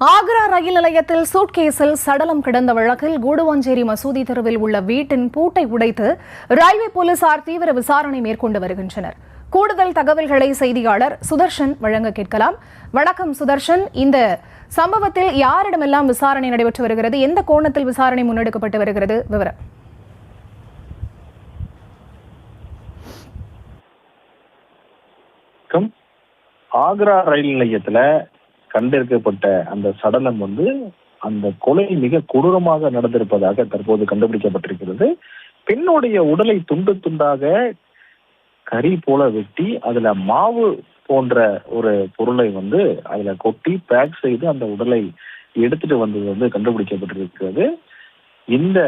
ஆக்ரா ரயில் நிலையத்தில் சூட்கேஸில் சடலம் கிடந்த வழக்கில் கூடுவாஞ்சேரி மசூதி தெருவில் உள்ள வீட்டின் பூட்டை உடைத்து ரயில்வே போலீசார் தீவிர விசாரணை மேற்கொண்டு வருகின்றனர். கூடுதல் தகவல்களை செய்தியாளர் சுதர்ஷன் வழங்க கேட்கலாம். வணக்கம் சுதர்ஷன், இந்த சம்பவத்தில் யாரிடமெல்லாம் விசாரணை நடைபெற்று வருகிறது, எந்த கோணத்தில் விசாரணை முன்னெடுக்கப்பட்டு வருகிறது, விவரம்? ஆக்ரா ரயில் நிலையத்துல கண்டெடுக்கப்பட்ட அந்த சடலம் அந்த கொலை மிக கொடூரமாக நடந்திருப்பதாக தற்போது கண்டுபிடிக்கப்பட்டிருக்கிறது. பெண்ணுடைய உடலை துண்டு துண்டாக கறி போல வெட்டி அதுல மாவு போன்ற ஒரு பொருளை அதுல கொட்டி பேக் செய்து அந்த உடலை எடுத்துட்டு வந்தது கண்டுபிடிக்கப்பட்டிருக்கிறது. இந்த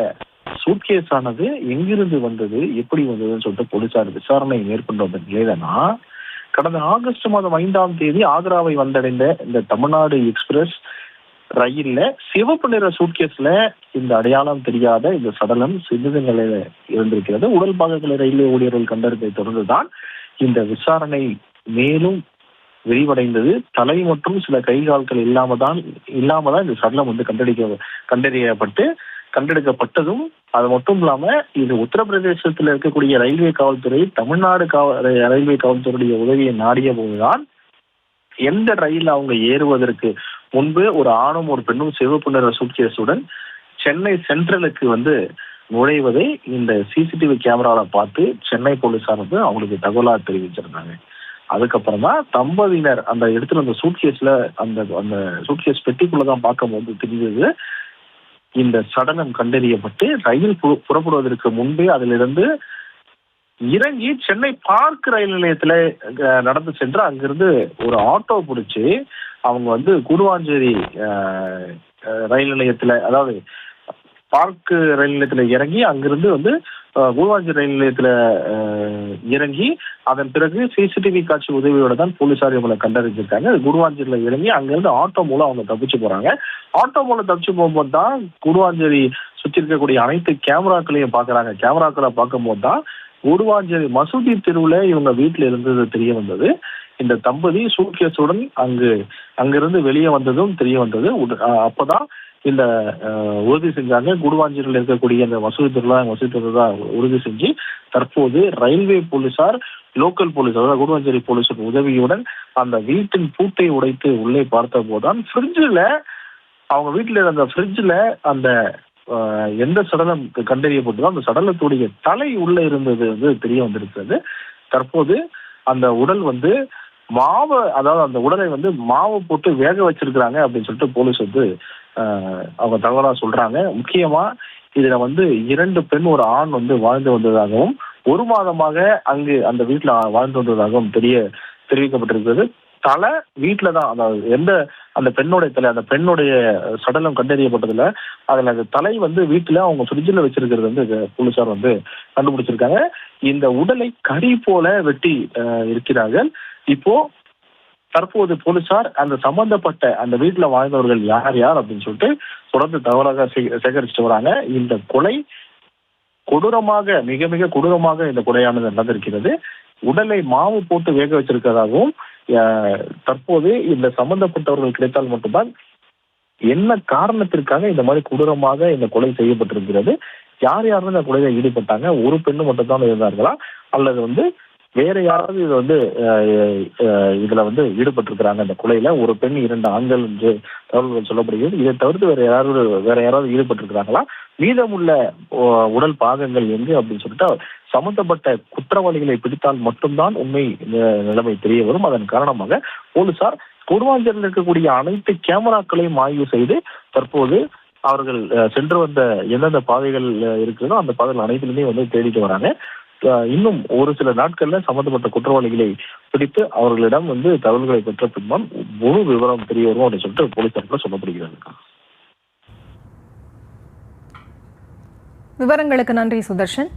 சூட்கேஸ் ஆனது எங்கிருந்து வந்தது, எப்படி வந்ததுன்னு சொல்லிட்டு போலீசார் விசாரணை மேற்கொண்டு வந்த நிலையிலனா, கடந்த ஆகஸ்ட் மாதம் 5ஆம் தேதி ஆக்ராவை வந்தடைந்த இந்த தமிழ்நாடு எக்ஸ்பிரஸ் ரயில்ல சிவப்பு நிற சூட்கேஸ்ல இந்த அடையாளம் தெரியாத இந்த சடலம் சிறிது நிலையில இருந்திருக்கிறது. உடல் பாகங்களை ரயில்வே ஊழியர்கள் கண்டறிந்ததை தொடர்ந்துதான் இந்த விசாரணை மேலும் விரிவடைந்தது. தலை மற்றும் சில கைகால்கள் இல்லாமதான் இந்த சடலம் கண்டெடுக்கப்பட்டதும் அது மட்டும் இல்லாம இது உத்தரப்பிரதேசத்தில் இருக்கக்கூடிய ரயில்வே காவல்துறை தமிழ்நாடு ரயில்வே காவல்துறையுடைய உதவியை நாடிய போதுதான் எந்த ரயில் அவங்க ஏறுவதற்கு முன்பு ஒரு ஆணும் ஒரு பெண்ணும் சிவப்பு நிற சூட்கேஸுடன் சென்னை சென்ட்ரலுக்கு நுழைவதை இந்த சிசிடிவி கேமரால பார்த்து சென்னை போலீசார் அவங்களுக்கு தகவலா தெரிவிச்சிருந்தாங்க. அதுக்கப்புறம் தான் தம்பதியினர் அந்த இடத்துல அந்த சூட்கேஸ்ல அந்த சூட்கேஸ் பெட்டிக்குள்ளதான் பார்க்கும்போது தெரிஞ்சது இந்த சடலம் கண்டறியப்பட்டு ரயில் புறப்படுவதற்கு முன்பே அதிலிருந்து இறங்கி சென்னை பார்க் ரயில் நிலையத்துல நடந்து சென்று அங்கிருந்து ஒரு ஆட்டோ பிடிச்சி அவங்க கூடுவாஞ்சேரி ரயில் நிலையத்துல, அதாவது பார்க் ரயில் நிலையத்துல இறங்கி அங்கிருந்து கூடுவாஞ்சேரி ரயில் நிலையத்துல இறங்கி அதன் பிறகு சிசிடிவி காட்சி உதவியோட தான் போலீசார் இவங்களை கண்டறிஞ்சிருக்காங்க. கூடுவாஞ்சேரியில இறங்கி அங்கிருந்து ஆட்டோ மூலம் அவங்க தப்பிச்சு போறாங்க. ஆட்டோ மூலம் தப்பிச்சு போகும்போது தான் கூடுவாஞ்சேரி சுற்றி இருக்கக்கூடிய அனைத்து கேமராக்களையும் பாக்குறாங்க. கேமராக்களை பார்க்கும்போது தான் கூடுவாஞ்சேரி மசூதி தெருவுல இவங்க வீட்டுல இருந்தது தெரிய வந்தது. இந்த தம்பதி சூட்கேஸுடன் அங்கிருந்து வெளியே வந்ததும் தெரிய வந்தது. அப்பதான் இந்த உறுதி செஞ்சாங்க. கூடுவாஞ்சேரியில் இருக்கக்கூடிய இந்த மசூதி தெருவில் தான் உறுதி செஞ்சு தற்போது ரயில்வே போலீசார், லோக்கல் போலீஸ், அதாவது கூடுவாஞ்சேரி போலீஸோட உதவியுடன் அந்த வீட்டின் பூட்டை உடைத்து உள்ளே பார்த்த போதுதான் அவங்க வீட்டில் இருந்த ஃப்ரிட்ஜில் அந்த எந்த சடலம் கண்டறியப்பட்டதோ அந்த சடலத்துடைய தலை உள்ள இருந்தது தெரிய வந்திருக்கிறது. தற்போது அந்த உடல் அதாவது அந்த உடலை மாவு போட்டு வேக வச்சிருக்கிறாங்க அப்படின்னு சொல்லிட்டு போலீஸ் அவங்க தகவலா சொல்றாங்க. முக்கியமா இதுல 2 பெண் ஒரு ஆண் வாழ்ந்து வந்ததாகவும் 1 மாதமாக அங்கு அந்த வீட்டுல வாழ்ந்து வந்ததாகவும் தெரிவிக்கப்பட்டிருக்கிறது. தலை வீட்டுல தான், அதாவது அந்த பெண்ணுடைய சடலம் கண்டறியப்பட்டதுல அதுல அந்த தலை வீட்டுல அவங்க ஃப்ரிட்ஜில் வச்சிருக்கிறது போலீசார் கண்டுபிடிச்சிருக்காங்க. இந்த உடலை கறி போல வெட்டி இருக்கிறார்கள். இப்போ தற்போது போலீசார் அந்த சம்பந்தப்பட்ட அந்த வீட்டுல வாழ்ந்தவர்கள் யார் அப்படின்னு சொல்லிட்டு தொடர்ந்து தகவலாக சேகரிச்சுட்டு வராங்க. இந்த கொலை கொடூரமாக, மிக மிக கொடூரமாக இந்த கொலையானது நடந்திருக்கிறது. உடலை மாவு போட்டு வேக வச்சிருக்கிறதாகவும் தற்போது இந்த சம்பந்தப்பட்டவர்கள் கிடைத்தால் மட்டும்தான் என்ன காரணத்திற்காக இந்த மாதிரி கொடூரமாக இந்த கொலை செய்யப்பட்டிருக்கிறது, யார் இந்த கொலையில ஈடுபட்டாங்க, ஒரு பெண்ணு மட்டும் தான் இருந்தார்களா அல்லது வேற யாராவது இதுல ஈடுபட்டிருக்கிறாங்க இந்த கொலையில, ஒரு பெண் 2 ஆண்கள் என்று தகவல்கள் சொல்லப்படுகிறது. இதை தவிர்த்து வேற யாராவது ஈடுபட்டிருக்கிறாங்களா, மீதமுள்ள உடல் பாகங்கள் எங்கு அப்படின்னு சொல்லிட்டு சம்பந்தப்பட்ட குற்றவாளிகளை பிடித்தால் மட்டும்தான் உண்மை நிலைமை தெரிய வரும். அதன் காரணமாக போலீசார் கூடுவாஞ்சேரியில் இருக்கக்கூடிய அனைத்து கேமராக்களையும் ஆய்வு செய்து தற்போது அவர்கள் சென்று வந்த எந்தெந்த பாதைகள் இருக்கிறதோ அந்த பாதைகள் அனைத்திலுமே தேடிட்டு வராங்க. இன்னும் ஒரு சில நாட்கள்ல சம்பந்தப்பட்ட குற்றவாளிகளை பிடித்து அவர்களிடம் தகவல்களை பெற்ற பின்னால் முழு விவரம் தெரிய வரும் அப்படின்னு சொல்லிட்டு போலீசார் சொல்லப்படுகிறது. விவரங்களுக்கு நன்றி சுதர்ஷன்.